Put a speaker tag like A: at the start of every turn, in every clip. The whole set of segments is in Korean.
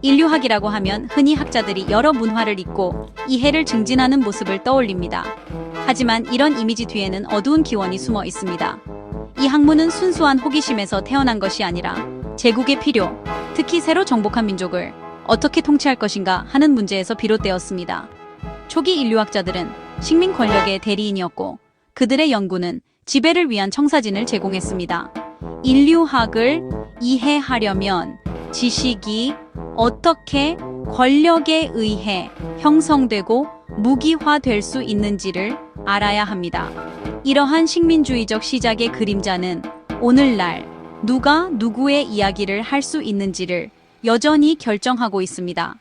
A: 인류학이라고 하면 흔히 학자들이 여러 문화를 잇고 이해를 증진하는 모습을 떠올립니다. 하지만 이런 이미지 뒤에는 어두운 기원이 숨어 있습니다. 이 학문은 순수한 호기심에서 태어난 것이 아니라 제국의 필요, 특히 새로 정복한 민족을 어떻게 통치할 것인가 하는 문제에서 비롯되었습니다. 초기 인류학자들은 식민 권력의 대리인이었고 그들의 연구는 지배를 위한 청사진을 제공했습니다. 인류학을 이해하려면 지식이 어떻게 권력에 의해 형성되고 무기화될 수 있는지를 알아야 합니다. 이러한 식민주의적 시작의 그림자는 오늘날 누가 누구의 이야기를 할 수 있는지를 여전히 결정하고 있습니다.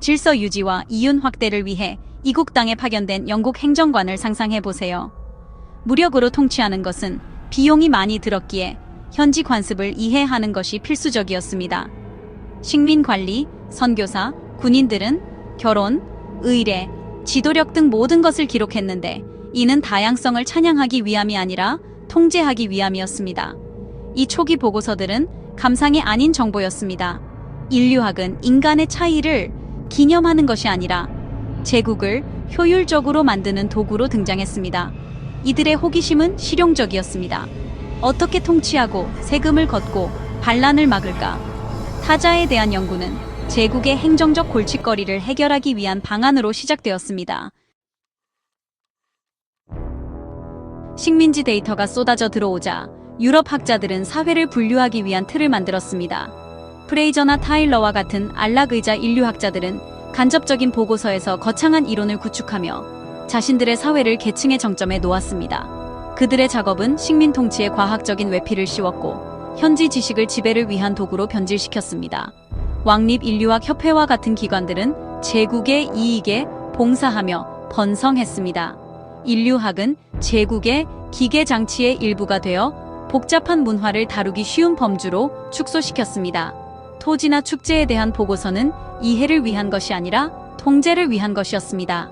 A: 질서 유지와 이윤 확대를 위해 이국 땅에 파견된 영국 행정관을 상상해 보세요. 무력으로 통치하는 것은 비용이 많이 들었기에 현지 관습을 이해하는 것이 필수적이었습니다. 식민 관리, 선교사, 군인들은 결혼, 의례, 지도력 등 모든 것을 기록했는데 이는 다양성을 찬양하기 위함이 아니라 통제하기 위함이었습니다. 이 초기 보고서들은 감상이 아닌 정보였습니다. 인류학은 인간의 차이를 기념하는 것이 아니라 제국을 효율적으로 만드는 도구로 등장했습니다. 이들의 호기심은 실용적이었습니다. 어떻게 통치하고 세금을 걷고 반란을 막을까? 타자에 대한 연구는 제국의 행정적 골칫거리를 해결하기 위한 방안으로 시작되었습니다. 식민지 데이터가 쏟아져 들어오자 유럽 학자들은 사회를 분류하기 위한 틀을 만들었습니다. 프레이저나 타일러와 같은 안락의자 인류학자들은 간접적인 보고서에서 거창한 이론을 구축하며 자신들의 사회를 계층의 정점에 놓았습니다. 그들의 작업은 식민 통치에 과학적인 외피를 씌웠고 현지 지식을 지배를 위한 도구로 변질시켰습니다. 왕립인류학협회와 같은 기관들은 제국의 이익에 봉사하며 번성했습니다. 인류학은 제국의 기계장치의 일부가 되어 복잡한 문화를 다루기 쉬운 범주로 축소시켰습니다. 토지나 축제에 대한 보고서는 이해를 위한 것이 아니라 통제를 위한 것이었습니다.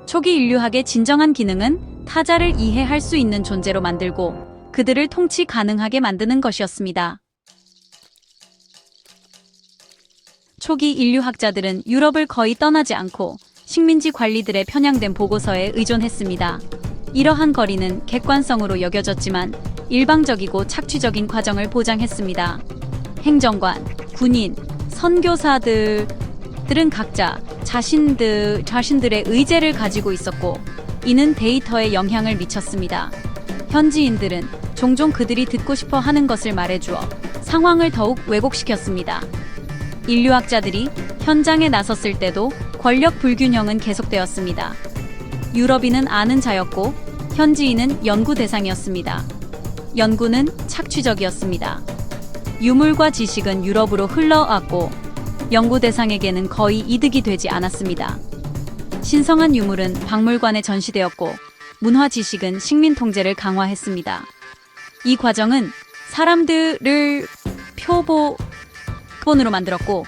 A: 초기 인류학의 진정한 기능은 타자를 이해할 수 있는 존재로 만들고 그들을 통치 가능하게 만드는 것이었습니다. 초기 인류학자들은 유럽을 거의 떠나지 않고 식민지 관리들의 편향된 보고서에 의존했습니다. 이러한 거리는 객관성으로 여겨졌지만 일방적이고 착취적인 과정을 보장했습니다. 행정관, 군인, 선교사들은 각자 자신들의 의제를 가지고 있었고 이는 데이터에 영향을 미쳤습니다. 현지인들은 종종 그들이 듣고 싶어 하는 것을 말해주어 상황을 더욱 왜곡시켰습니다. 인류학자들이 현장에 나섰을 때도 권력 불균형은 계속되었습니다. 유럽인은 아는 자였고 현지인은 연구 대상이었습니다. 연구는 착취적이었습니다. 유물과 지식은 유럽으로 흘러왔고 연구 대상에게는 거의 이득이 되지 않았습니다. 신성한 유물은 박물관에 전시되었고 문화 지식은 식민 통제를 강화했습니다. 이 과정은 사람들을 표본으로 만들었고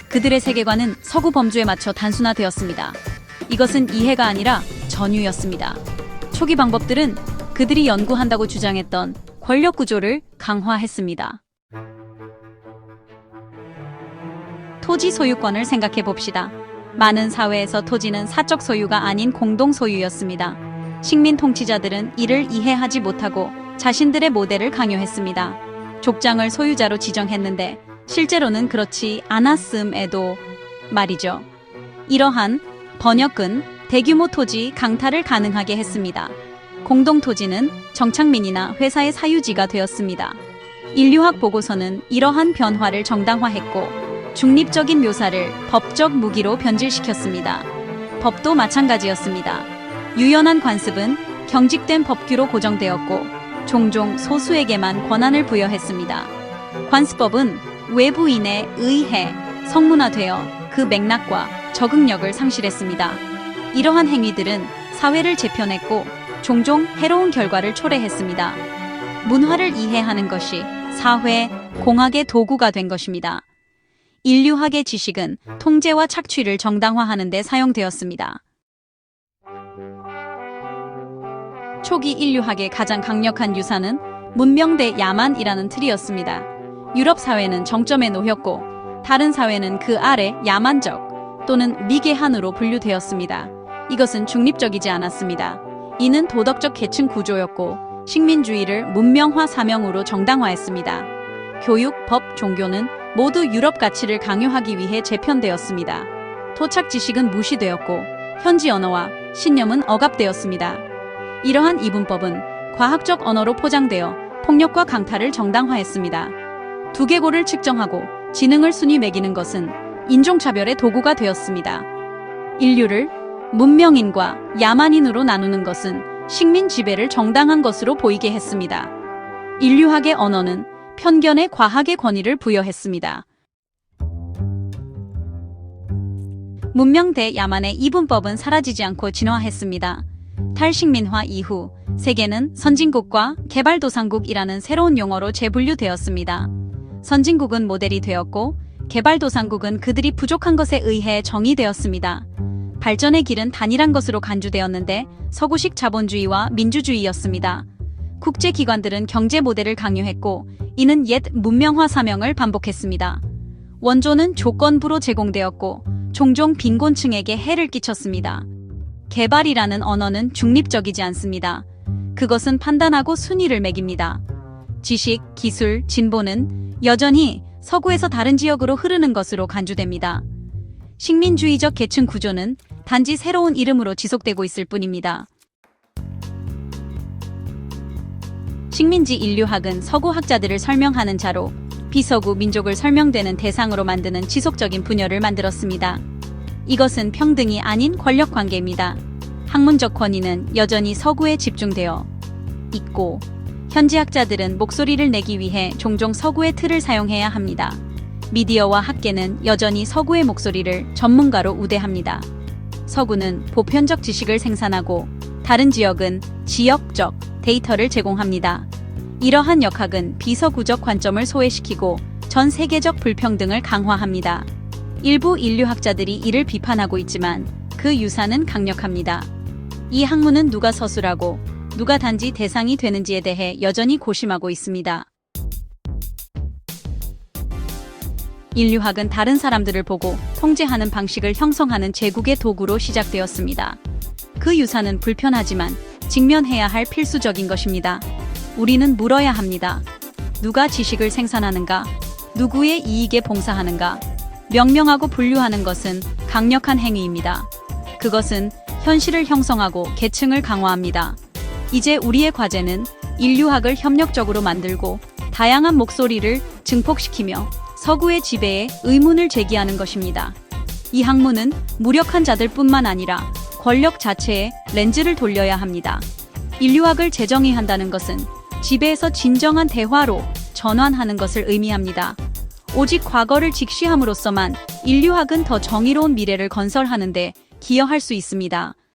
A: 그들의 세계관은 서구 범주에 맞춰 단순화되었습니다. 이것은 이해가 아니라 전유였습니다. 초기 방법들은 그들이 연구한다고 주장했던 권력 구조를 강화했습니다. 토지 소유권을 생각해 봅시다. 많은 사회에서 토지는 사적 소유가 아닌 공동 소유였습니다. 식민 통치자들은 이를 이해하지 못하고 자신들의 모델을 강요했습니다. 족장을 소유자로 지정했는데 실제로는 그렇지 않았음에도 말이죠. 이러한 번역은 대규모 토지 강탈을 가능하게 했습니다. 공동 토지는 정착민이나 회사의 사유지가 되었습니다. 인류학 보고서는 이러한 변화를 정당화했고 중립적인 묘사를 법적 무기로 변질시켰습니다. 법도 마찬가지였습니다. 유연한 관습은 경직된 법규로 고정되었고 종종 소수에게만 권한을 부여했습니다. 관습법은 외부인에 의해 성문화되어 그 맥락과 적응력을 상실했습니다. 이러한 행위들은 사회를 재편했고 종종 해로운 결과를 초래했습니다. 문화를 이해하는 것이 사회, 공학의 도구가 된 것입니다. 인류학의 지식은 통제와 착취를 정당화하는 데 사용되었습니다. 초기 인류학의 가장 강력한 유산은 문명 대 야만이라는 틀이었습니다. 유럽 사회는 정점에 놓였고 다른 사회는 그 아래 야만적 또는 미개한으로 분류되었습니다. 이것은 중립적이지 않았습니다. 이는 도덕적 계층 구조였고 식민주의를 문명화 사명으로 정당화했습니다. 교육, 법, 종교는 모두 유럽 가치를 강요하기 위해 재편되었습니다. 토착 지식은 무시되었고 현지 언어와 신념은 억압되었습니다. 이러한 이분법은 과학적 언어로 포장되어 폭력과 강탈을 정당화했습니다. 두개골을 측정하고 지능을 순위 매기는 것은 인종차별의 도구가 되었습니다. 인류를 문명인과 야만인으로 나누는 것은 식민 지배를 정당한 것으로 보이게 했습니다. 인류학의 언어는 편견에 과학의 권위를 부여했습니다. 문명 대 야만의 이분법은 사라지지 않고 진화했습니다. 탈식민화 이후 세계는 선진국과 개발도상국이라는 새로운 용어로 재분류되었습니다. 선진국은 모델이 되었고 개발도상국은 그들이 부족한 것에 의해 정의되었습니다. 발전의 길은 단일한 것으로 간주되었는데 서구식 자본주의와 민주주의였습니다. 국제기관들은 경제 모델을 강요했고 이는 옛 문명화 사명을 반복했습니다. 원조는 조건부로 제공되었고 종종 빈곤층에게 해를 끼쳤습니다. 개발이라는 언어는 중립적이지 않습니다. 그것은 판단하고 순위를 매깁니다. 지식, 기술, 진보는 여전히 서구에서 다른 지역으로 흐르는 것으로 간주됩니다. 식민주의적 계층 구조는 단지 새로운 이름으로 지속되고 있을 뿐입니다. 식민지 인류학은 서구 학자들을 설명하는 자로 비서구 민족을 설명되는 대상으로 만드는 지속적인 분열을 만들었습니다. 이것은 평등이 아닌 권력 관계입니다. 학문적 권위는 여전히 서구에 집중되어 있고 현지 학자들은 목소리를 내기 위해 종종 서구의 틀을 사용해야 합니다. 미디어와 학계는 여전히 서구의 목소리를 전문가로 우대합니다. 서구는 보편적 지식을 생산하고 다른 지역은 지역적 데이터를 제공합니다. 이러한 역학은 비서구적 관점을 소외시키고 전 세계적 불평등을 강화합니다. 일부 인류학자들이 이를 비판하고 있지만 그 유사는 강력합니다. 이 학문은 누가 서술하고 누가 단지 대상이 되는지에 대해 여전히 고심하고 있습니다. 인류학은 다른 사람들을 보고 통제하는 방식을 형성하는 제국의 도구로 시작되었습니다. 그 유사는 불편하지만 직면해야 할 필수적인 것입니다. 우리는 물어야 합니다. 누가 지식을 생산하는가? 누구의 이익에 봉사하는가? 명명하고 분류하는 것은 강력한 행위입니다. 그것은 현실을 형성하고 계층을 강화합니다. 이제 우리의 과제는 인류학을 협력적으로 만들고 다양한 목소리를 증폭시키며 서구의 지배에 의문을 제기하는 것입니다. 이 학문은 무력한 자들뿐만 아니라 권력 자체에 렌즈를 돌려야 합니다. 인류학을 재정의한다는 것은 지배에서 진정한 대화로 전환하는 것을 의미합니다. 오직 과거를 직시함으로써만 인류학은 더 정의로운 미래를 건설하는 데 기여할 수 있습니다.